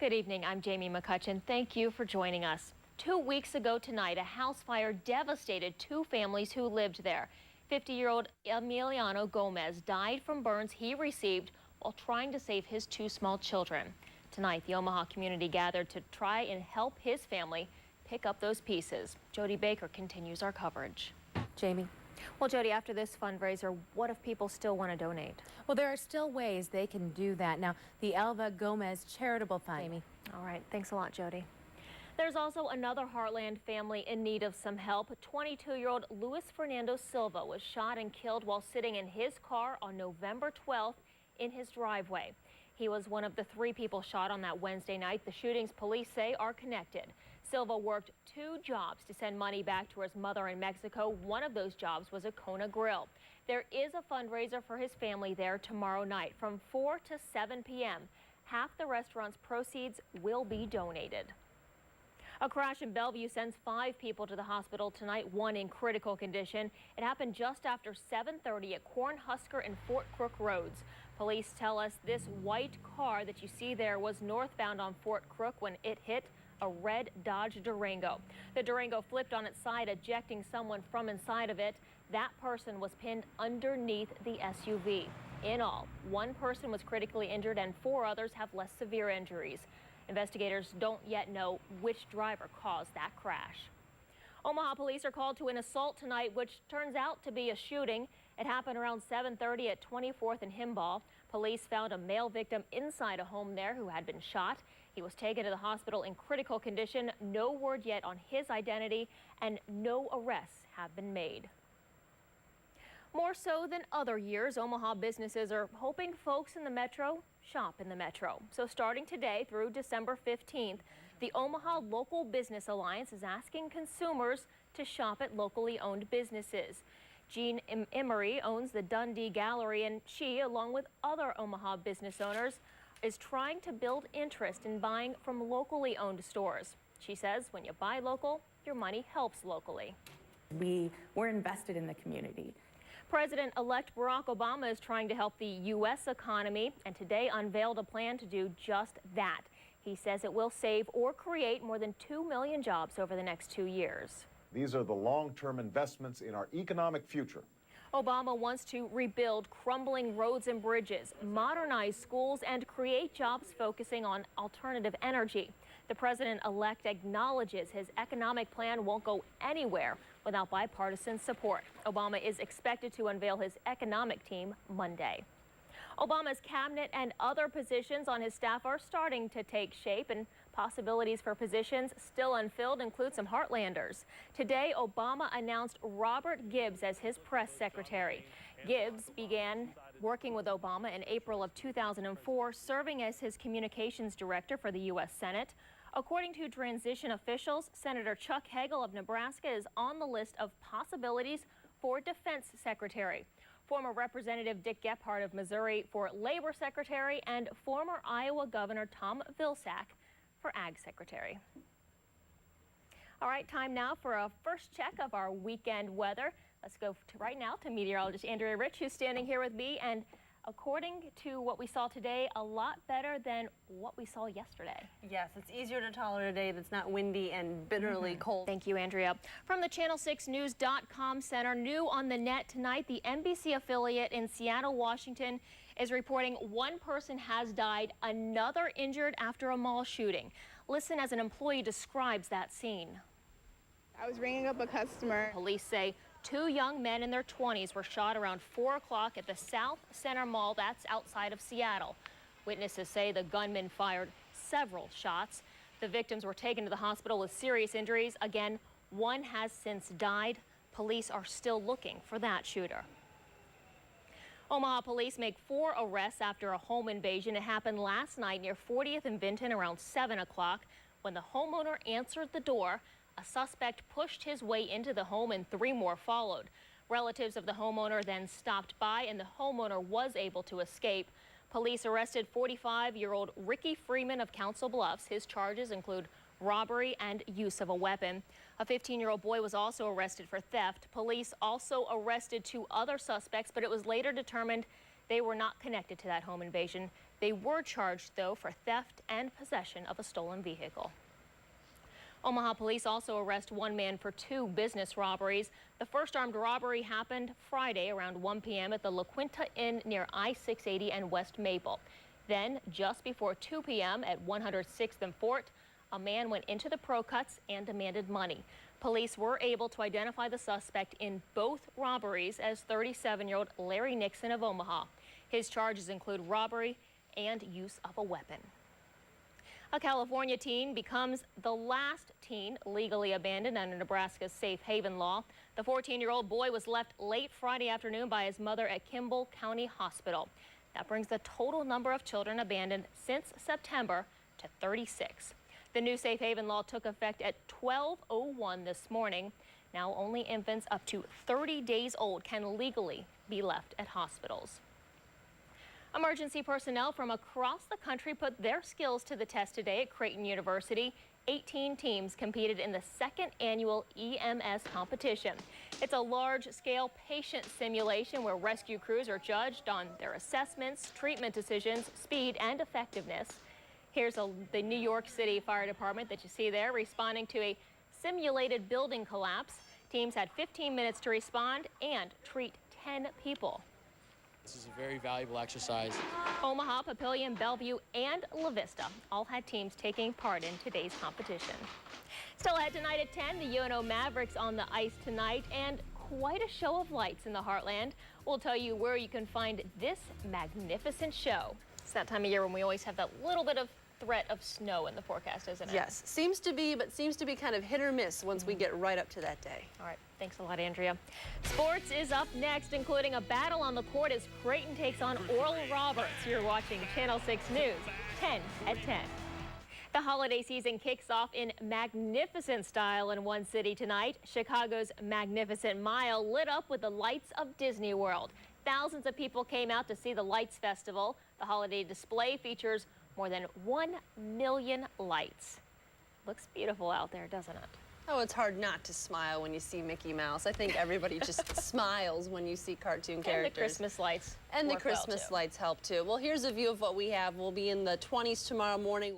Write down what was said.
Good evening, I'm Jaime McCutcheon. Thank you for joining us. 2 weeks ago tonight, a house fire devastated two families who lived there. 50-year-old Emiliano Gomez died from burns he received while trying to save his two small children. Tonight, the Omaha community gathered to try and help his family pick up those pieces. Jody Baker continues our coverage. Jamie. Well, Jody, after this fundraiser, what if people still want to donate? Well, there are still ways they can do that. Now, the Elva Gomez Charitable Fund. Jamie. All right. Thanks a lot, Jody. There's also another Heartland family in need of some help. 22-year-old Luis Fernando Silva was shot and killed while sitting in his car on November 12th in his driveway. He was one of the three people shot on that Wednesday night. The shootings, police say, are connected. Silva worked 2 jobs to send money back to his mother in Mexico. One of those jobs was a Kona Grill. There is a fundraiser for his family there tomorrow night from 4 to 7 p.m. Half the restaurant's proceeds will be donated. A crash in Bellevue sends 5 people to the hospital tonight, 1 in critical condition. It happened just after 7:30 at Cornhusker and Fort Crook roads. Police tell us this white car that you see there was northbound on Fort Crook when it hit a red Dodge Durango. The Durango flipped on its side, ejecting someone from inside of it. That person was pinned underneath the SUV. In all, 1 person was critically injured and 4 others have less severe injuries. Investigators don't yet know which driver caused that crash. Omaha police are called to an assault tonight, which turns out to be a shooting. It happened around 7:30 at 24th and Himball. Police found a male victim inside a home there who had been shot. He was taken to the hospital in critical condition. No word yet on his identity, and no arrests have been made. More so than other years, Omaha businesses are hoping folks in the metro shop in the metro. So starting today through December 15th, the Omaha Local Business Alliance is asking consumers to shop at locally owned businesses. Jean Emery owns the Dundee Gallery, and she, along with other Omaha business owners, is trying to build interest in buying from locally owned stores. She says when you buy local, your money helps locally. We're invested in the community. President-elect Barack Obama is trying to help the U.S. economy and today unveiled a plan to do just that. He says it will save or create more than 2 million jobs over the next 2 years. These are the long-term investments in our economic future. Obama wants to rebuild crumbling roads and bridges, modernize schools, and create jobs focusing on alternative energy. The president-elect acknowledges his economic plan won't go anywhere without bipartisan support. Obama is expected to unveil his economic team Monday. Obama's cabinet and other positions on his staff are starting to take shape, and possibilities for positions still unfilled include some Heartlanders. Today, Obama announced Robert Gibbs as his press secretary. Gibbs began working with Obama in April of 2004, serving as his communications director for the U.S. Senate. According to transition officials, Senator Chuck Hagel of Nebraska is on the list of possibilities for defense secretary. Former Representative Dick Gephardt of Missouri for Labor Secretary, and former Iowa Governor Tom Vilsack for Ag Secretary. All right, time now for a first check of our weekend weather. Let's go right now to meteorologist Andrea Rich, who's standing here with me. And according to what we saw today, a lot better than what we saw yesterday. Yes, it's easier to tolerate a day that's not windy and bitterly cold. Thank you, Andrea. From the Channel6News.com Center, new on the net tonight, the NBC affiliate in Seattle, Washington is reporting 1 person has died, another injured after a mall shooting. Listen as an employee describes that scene. I was ringing up a customer. Police say 2 young men in their 20s were shot around 4 o'clock at the South Center Mall, that's outside of Seattle. Witnesses say the gunman fired several shots. The victims were taken to the hospital with serious injuries. Again, 1 has since died. Police are still looking for that shooter. Omaha police make 4 arrests after a home invasion. It happened last night near 40th and Vinton around 7 o'clock. When the homeowner answered the door, a suspect pushed his way into the home and 3 more followed. Relatives of the homeowner then stopped by and the homeowner was able to escape. Police arrested 45-year-old Ricky Freeman of Council Bluffs. His charges include robbery and use of a weapon. A 15-year-old boy was also arrested for theft. Police also arrested 2 other suspects, but it was later determined they were not connected to that home invasion. They were charged, though, for theft and possession of a stolen vehicle. Omaha police also arrest one man for 2 business robberies. The first armed robbery happened Friday around 1 p.m. at the La Quinta Inn near I-680 and West Maple. Then, just before 2 p.m. at 106th and Fort, a man went into the Pro Cuts and demanded money. Police were able to identify the suspect in both robberies as 37-year-old Larry Nixon of Omaha. His charges include robbery and use of a weapon. A California teen becomes the last teen legally abandoned under Nebraska's safe haven law. The 14-year-old boy was left late Friday afternoon by his mother at Kimball County Hospital. That brings the total number of children abandoned since September to 36. The new safe haven law took effect at 12:01 this morning. Now only infants up to 30 days old can legally be left at hospitals. Emergency personnel from across the country put their skills to the test today at Creighton University. 18 teams competed in the second annual EMS competition. It's a large-scale patient simulation where rescue crews are judged on their assessments, treatment decisions, speed, and effectiveness. Here's the New York City Fire Department that you see there responding to a simulated building collapse. Teams had 15 minutes to respond and treat 10 people. This is a very valuable exercise. Omaha, Papillion, Bellevue, and La Vista all had teams taking part in today's competition. Still ahead tonight at 10, the UNO Mavericks on the ice tonight, and quite a show of lights in the Heartland. We'll tell you where you can find this magnificent show. It's that time of year when we always have that little bit of threat of snow in the forecast, isn't it? Yes, seems to be kind of hit or miss once we get right up to that day. All right, thanks a lot, Andrea. Sports is up next, including a battle on the court as Creighton takes on Oral Roberts. You're watching Channel 6 News, 10 at 10. The holiday season kicks off in magnificent style in one city tonight. Chicago's Magnificent Mile lit up with the lights of Disney World. Thousands of people came out to see the Lights Festival. The holiday display features more than 1 million lights. Looks beautiful out there, doesn't it? Oh, it's hard not to smile when you see Mickey Mouse. I think everybody just smiles when you see cartoon characters. And the Christmas lights. And the Christmas lights help too. Well, here's a view of what we have. We'll be in the 20s tomorrow morning.